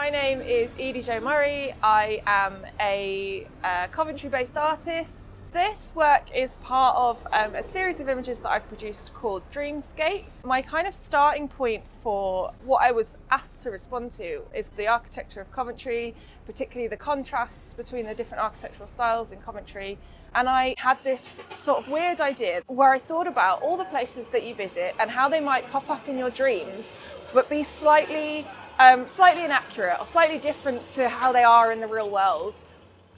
My name is Edie Jo Murray. I am a Coventry-based artist. This work is part of a series of images that I've produced called Dreamscape. My kind of starting point for what I was asked to respond to is the architecture of Coventry, particularly the contrasts between the different architectural styles in Coventry. And I had this sort of weird idea where I thought about all the places that you visit and how they might pop up in your dreams, but be slightly inaccurate or slightly different to how they are in the real world,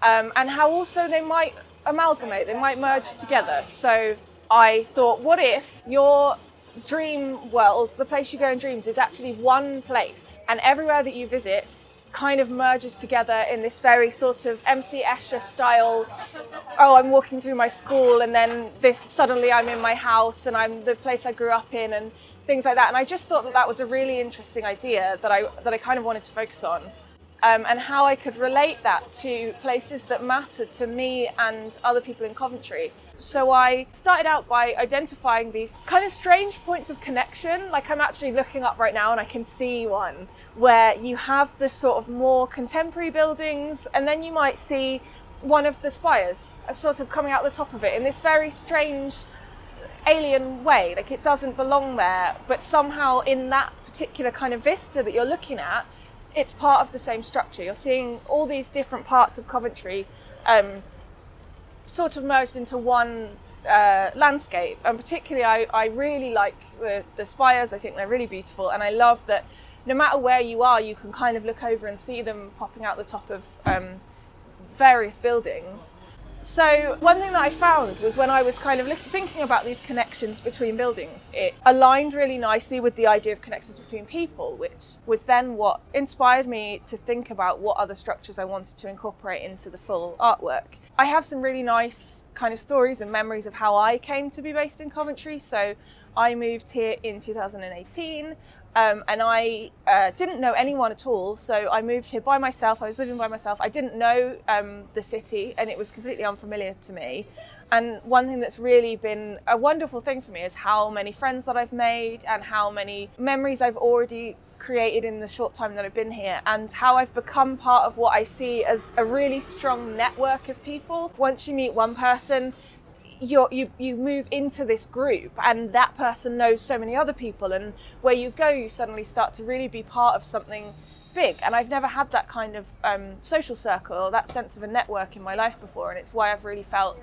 and how also they might amalgamate, they might merge together. So I thought, what if your dream world, the place you go in dreams, is actually one place, and everywhere that you visit kind of merges together in this very sort of MC Escher style, oh, I'm walking through my school and then suddenly I'm in my house and I'm the place I grew up in and things like that. And I just thought that that was a really interesting idea that I kind of wanted to focus on, and how I could relate that to places that mattered to me and other people in Coventry. So I started out by identifying these kind of strange points of connection. Like, I'm actually looking up right now and I can see one where you have the sort of more contemporary buildings, and then you might see one of the spires sort of coming out the top of it in this very strange alien way. Like, it doesn't belong there, but somehow in that particular kind of vista that you're looking at, it's part of the same structure. You're seeing all these different parts of Coventry sort of merged into one landscape. And particularly I really like the spires. I think they're really beautiful, and I love that no matter where you are, you can kind of look over and see them popping out the top of various buildings. So one thing that I found was when I was kind of thinking about these connections between buildings, it aligned really nicely with the idea of connections between people, which was then what inspired me to think about what other structures I wanted to incorporate into the full artwork. I have some really nice kind of stories and memories of how I came to be based in Coventry. So I moved here in 2018. And I didn't know anyone at all, so I moved here by myself. I was living by myself. I didn't know the city, and it was completely unfamiliar to me. And one thing that's really been a wonderful thing for me is how many friends that I've made and how many memories I've already created in the short time that I've been here, and how I've become part of what I see as a really strong network of people. Once you meet one person, you move into this group, and that person knows so many other people, and where you go you suddenly start to really be part of something big. And I've never had that kind of social circle or that sense of a network in my life before, and it's why I've really felt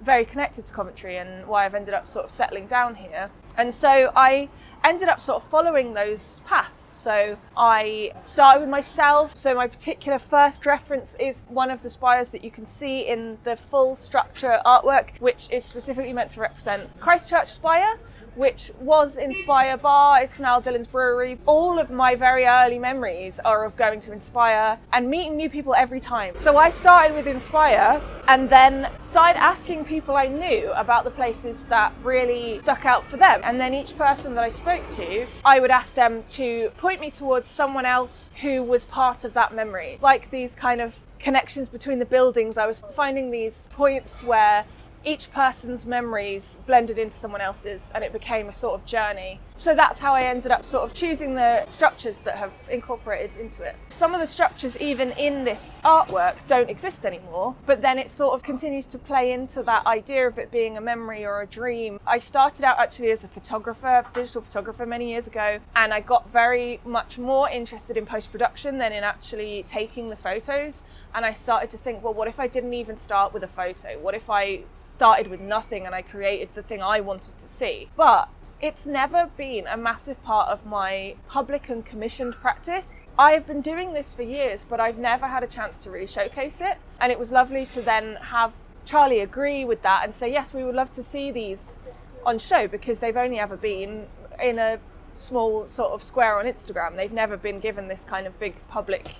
very connected to Coventry and why I've ended up sort of settling down here. And so I ended up sort of following those paths. So I started with myself. So my particular first reference is one of the spires that you can see in the full structure artwork, which is specifically meant to represent Christchurch Spire, which was Inspire Bar. It's now Dillon's Brewery. All of my very early memories are of going to Inspire and meeting new people every time. So I started with Inspire and then started asking people I knew about the places that really stuck out for them. And then each person that I spoke to, I would ask them to point me towards someone else who was part of that memory. Like these kind of connections between the buildings, I was finding these points where each person's memories blended into someone else's, and it became a sort of journey. So that's how I ended up sort of choosing the structures that have incorporated into it. Some of the structures even in this artwork don't exist anymore, but then it sort of continues to play into that idea of it being a memory or a dream. I started out actually as a photographer, digital photographer many years ago, and I got very much more interested in post-production than in actually taking the photos. And I started to think, well, what if I didn't even start with a photo? What if I started with nothing and I created the thing I wanted to see? But it's never been a massive part of my public and commissioned practice. I've been doing this for years, but I've never had a chance to really showcase it. And it was lovely to then have Charlie agree with that and say, yes, we would love to see these on show, because they've only ever been in a small sort of square on Instagram. They've never been given this kind of big public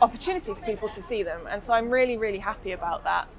opportunity for people to see them. And so I'm really, really happy about that.